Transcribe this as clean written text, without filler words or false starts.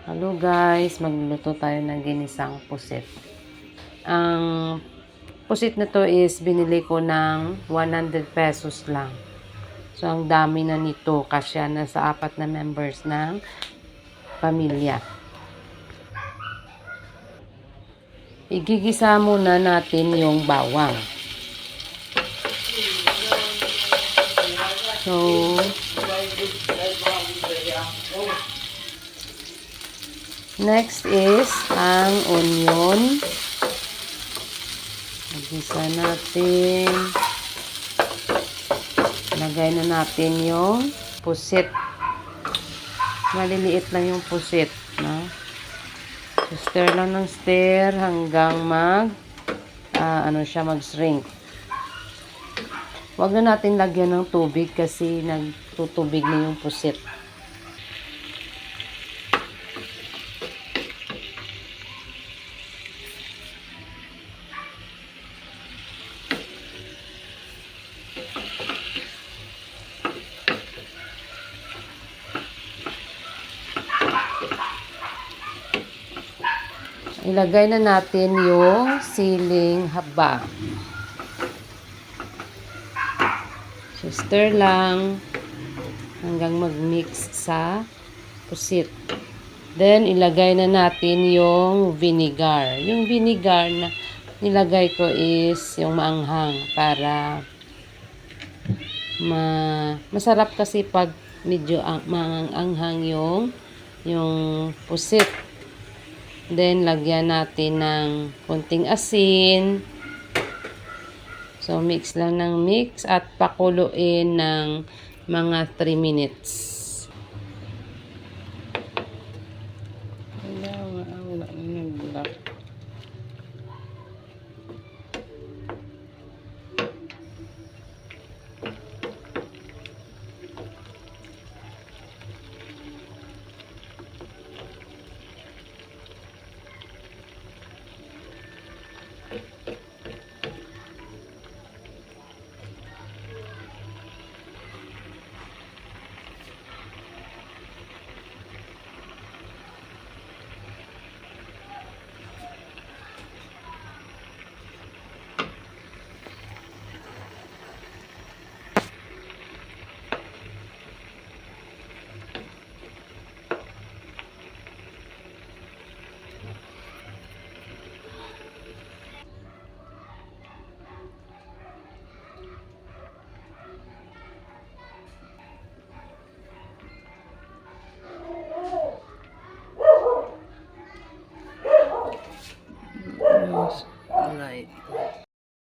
Hello guys, magluluto tayo ng ginisang pusit. Ang pusit na to is binili ko ng 100 pesos lang. So ang dami na nito, kasya na sa 4 na members ng pamilya. Igigisa muna natin yung bawang. So next is ang onion. Igisa natin. Lagay na natin yung pusit. Maliliit lang yung pusit, no? Stir lang ng stir hanggang mag-shrink. Huwag na natin lagyan ng tubig kasi nagtutubig na yung pusit. Ilagay na natin yung siling haba. So, stir lang hanggang mag-mix sa pusit. Then, ilagay na natin yung vinegar. Yung vinegar na nilagay ko is yung maanghang para masarap kasi pag medyo maanghang yung pusit. Then, lagyan natin ng konting asin. So, mix lang ng mix at pakuluin ng mga 3 minutes. Alright.